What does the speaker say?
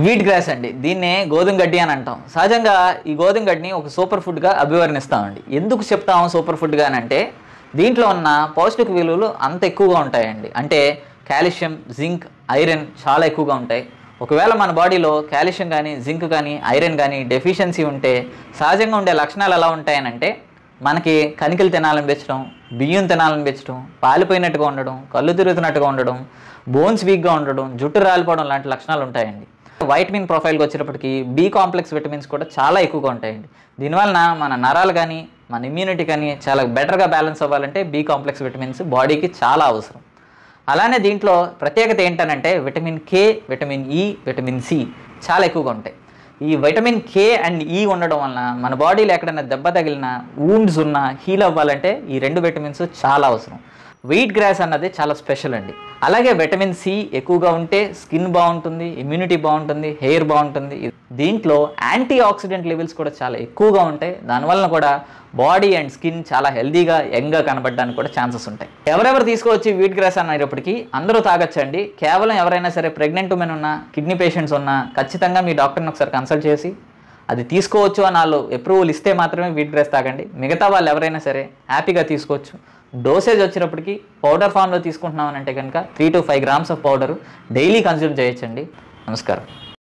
Wheat grass అండి, దీన్నే గోధుమ గడ్డి అని అంటాం. సహజంగా ఈ గోధుమ గడ్డిని ఒక సూపర్ ఫుడ్గా అభివర్ణిస్తామండి. ఎందుకు చెప్తాము సూపర్ ఫుడ్గా అంటే దీంట్లో ఉన్న పౌష్టిక విలువలు అంత ఎక్కువగా ఉంటాయండి. అంటే కాల్షియం, జింక్, ఐరన్ చాలా ఎక్కువగా ఉంటాయి. ఒకవేళ మన బాడీలో కాల్షియం కానీ, జింక్ కానీ, ఐరన్ కానీ డెఫిషియన్సీ ఉంటే సహజంగా ఉండే లక్షణాలు ఎలా ఉంటాయనంటే మనకి కణికలు తినాలనిపించడం, బియ్యం తినాలనిపించడం, పాలిపోయినట్టుగా ఉండడం, కళ్ళు తిరుగుతున్నట్టుగా ఉండడం, బోన్స్ వీక్గా ఉండడం, జుట్టు రాలిపోవడం లాంటి లక్షణాలు ఉంటాయండి. వైటమిన్ ప్రొఫైల్కి వచ్చేటప్పటికి బి కాంప్లెక్స్ విటమిన్స్ కూడా చాలా ఎక్కువగా ఉంటాయండి. దీనివలన మన నరాలు కానీ, మన ఇమ్యూనిటీ కానీ చాలా బెటర్గా బ్యాలెన్స్ అవ్వాలంటే బి కాంప్లెక్స్ విటమిన్స్ బాడీకి చాలా అవసరం. అలానే దీంట్లో ప్రత్యేకత ఏంటనంటే vitamin K, vitamin E, vitamin C చాలా ఎక్కువగా ఉంటాయి. ఈ విటమిన్ కే అండ్ ఈ ఉండడం వలన మన బాడీలో ఎక్కడైనా దెబ్బ తగిలినా, వూండ్స్ ఉన్నా హీల్ అవ్వాలంటే ఈ రెండు విటమిన్స్ చాలా అవసరం. వీట్ గ్రాస్ అన్నది చాలా స్పెషల్ అండి. అలాగే విటమిన్ సి ఎక్కువగా ఉంటే స్కిన్ బాగుంటుంది, ఇమ్యూనిటీ బాగుంటుంది, హెయిర్ బాగుంటుంది. దీంట్లో యాంటీ ఆక్సిడెంట్ లెవెల్స్ కూడా చాలా ఎక్కువగా ఉంటాయి. దానివల్ల కూడా బాడీ అండ్ స్కిన్ చాలా హెల్దీగా, యంగ్గా కనబడడానికి కూడా ఛాన్సెస్ ఉంటాయి. ఎవరెవరు తీసుకోవచ్చు వీట్ గ్రాస్ అనేటప్పటికీ అందరూ తాగొచ్చండి. కేవలం ఎవరైనా సరే ప్రెగ్నెంట్ ఉమెన్ ఉన్నా, కిడ్నీ పేషెంట్స్ ఉన్నా ఖచ్చితంగా మీ డాక్టర్ని ఒకసారి కన్సల్ట్ చేసి అది తీసుకోవచ్చు అని వాళ్ళు అప్రూవల్ ఇస్తే మాత్రమే వీట్ గ్రాస్ తాగండి. మిగతా వాళ్ళు ఎవరైనా సరే హ్యాపీగా తీసుకోవచ్చు. డోసేజ్ వచ్చేటప్పటికి పౌడర్ ఫామ్లో తీసుకుంటున్నామని అంటే కనుక 3 to 5 grams of powder daily consume చేయొచ్చండి. నమస్కారం.